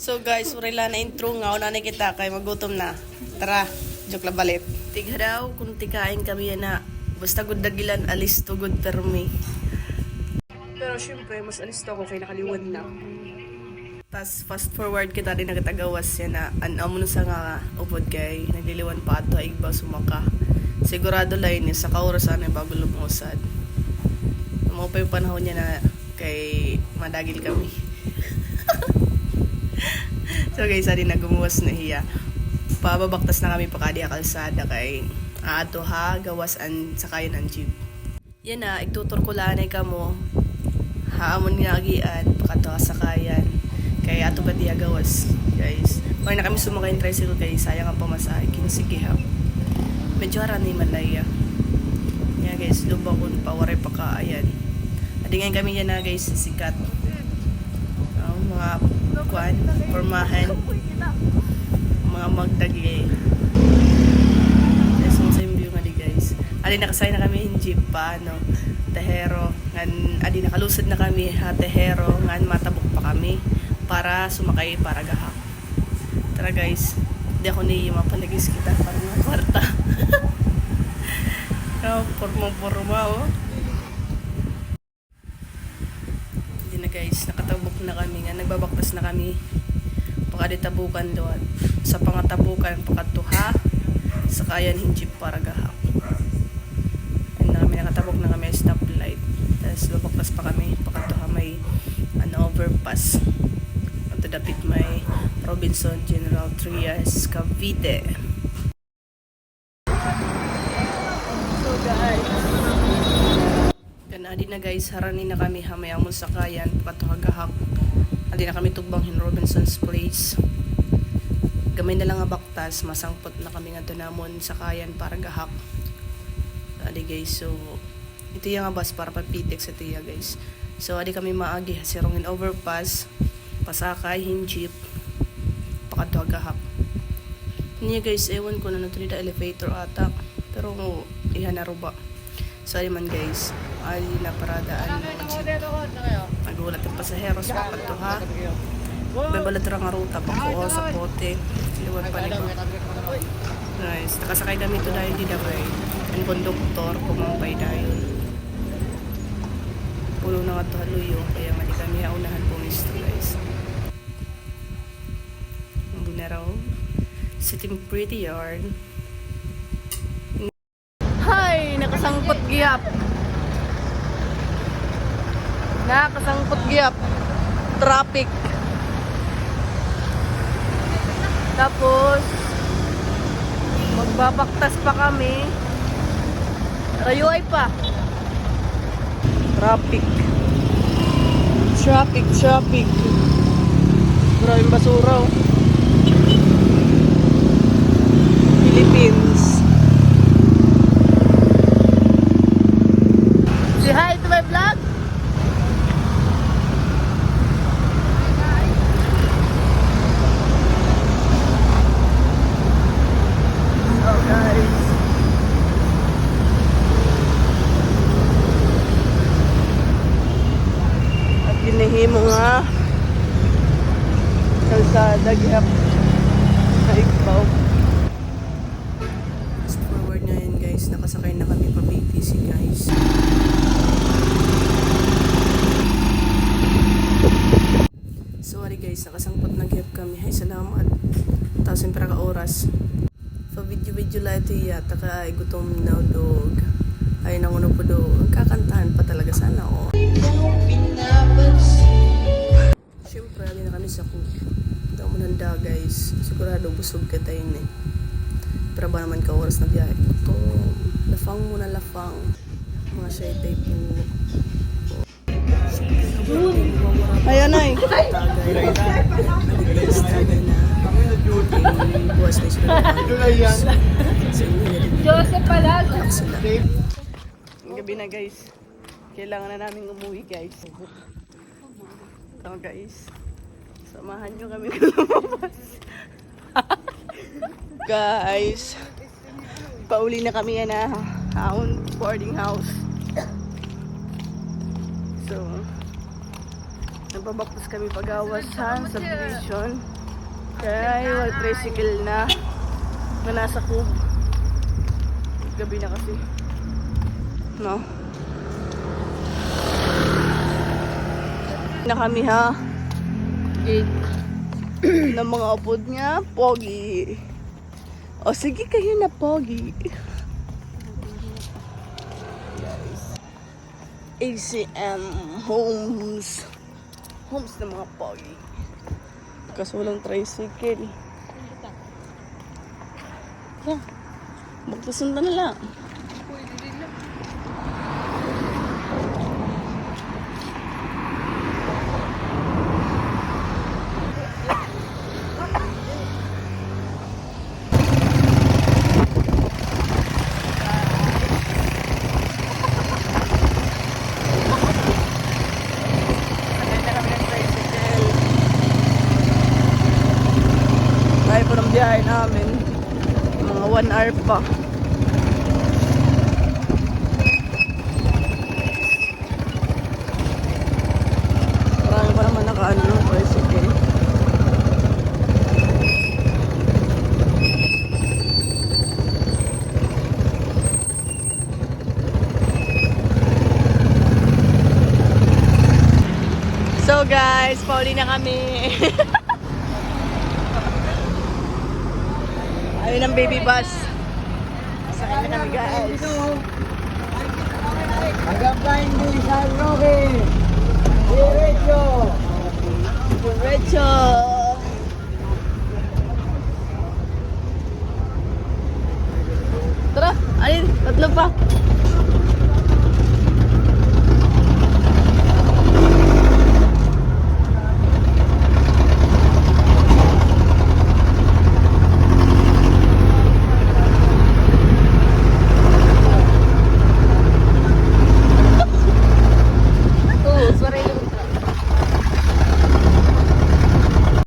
So guys, wala na intro nga. Una na kita kay magutom na. Tara, joke lang balit. Tiga daw kung tikain kami yan na. Basta good dagilan, alis to good termi. Pero syempre, mas alis to ako kay nakaliwan na. Tas fast forward kita din nakitagawas yan na amo sa nga upod kay nagliliwan pa ato ay igba sumaka. Sigurado line niya sa kaurasan ay bago lumusad. Mo pa yung panahon niya na kay madagil kami. So guys, adi na gumuwas na hiya. Pababaktas na kami pakadi kalsada kay ato ha gawas an sakayan ang jeep. Yan na, igtutur ko lanay ka mo. Haamon nga agian pakato sakayan. Kay ato ba diya gawas, guys. Pag na kami sumakay ng tricycle kay sayang ang pamasahe kinsigihaw. Medyo harani man laya. Yan guys, lubakon pa waray pa ka ayan. Adingan kami yan na guys sikat. Mga kuan, formahan, mga magdagi. Yes, sa view nga di guys. Adi nakasay na kami in jeep pa, no? Tehero. Ngan, adi nakalusad na kami ha Tehero. Ngan matabok pa kami para sumakay para gahak. Tara guys, di ako niyo mapalagis kita para mga kwarta. No, porma oh. Guys, nakatabok na kami nga, nagbabaktas na kami pakaditabukan doon sa pangatabukan pakatuha sa kayan hinjip para gahap and na kami nakatabok na kami stoplight tapos babaktas pa kami pakatuha may overpass at dapit may Robinson General Trias Cavite. So guys, adi na guys, harani na kami hamayamon sa kayan patuhagahak. Adi na kami tugbang in Robinson's Place. Gamay na lang nga baktas, masangpot na kami nga donamon sa kayan para gahak. Adi guys, so ito yung nga bus para papitik sa tiya guys. So adi kami maagi hasirong in overpass, pasakay, hinjip, pakatuhagahak. Niya guys, ewan ko na nato da elevator ata, pero iha na ruba. So adi man guys, ay na paradaan nagulat yung pasahero sa pagtuha babalat ra nga ruta pagkuho sa pote liwan pa ligo guys, nakasakay kami ito dahil di dabay ang konduktor kumampay dahil pulo na nga ito haluyo kaya mali kami haunahan pumisto guys. Ang bunaraw sitting pretty yarn. Hay, nakasangpot giyap. Nakasangpot giyap. Traffic. Tapos magbabaktas pa kami. Rayuay pa. Traffic. Maraming basura oh. Philippines. Say hi to my vlog. Oh guys. At ginihimo nga kalsada gihap sa Igbaw. Fast forward na yun guys, nakasakay na kami pa BTC guys. Sorry guys, nakasangpot na gihap kami. Hay salamat. Tapos yung ka oras. So video lang ito yata ka ay gutom na dog. Ay nanguno po do. Kakantahan pa talaga sana oh. Siyempre, ali na kami sa cook. Damo nanda guys. Sigurado busog ka tayo eh. Pero ba naman ka oras na biyahe. Ito, lafang muna lafang. Mga shy type po. Ayan ay. Joseph pala. Ang gabi na guys. Kailangan na namin umuwi guys. Ito guys. Samahan nyo kami lumabas. Guys. Pauli na kami yan na boarding house. So Nagpabaktas kami pagawas sa subdivision. Kaya may tricycle na nasa Cub. Gabi na kasi. No? Na kami ha. Gate ng mga upod niya. Pogi. O sige kayo na pogi. ACM Homes. Homes ng mga pogi. Kaso walang tricycle. Yeah. Magpasunta na lang. Kaya po ng biyahe namin. Mga 1 hour pa. Marami pa naman nakaano ng tricycle. So guys, pauli na kami. Ayun ang baby bus. Sakay na kami guys. Hanggang blind din sa Rocky.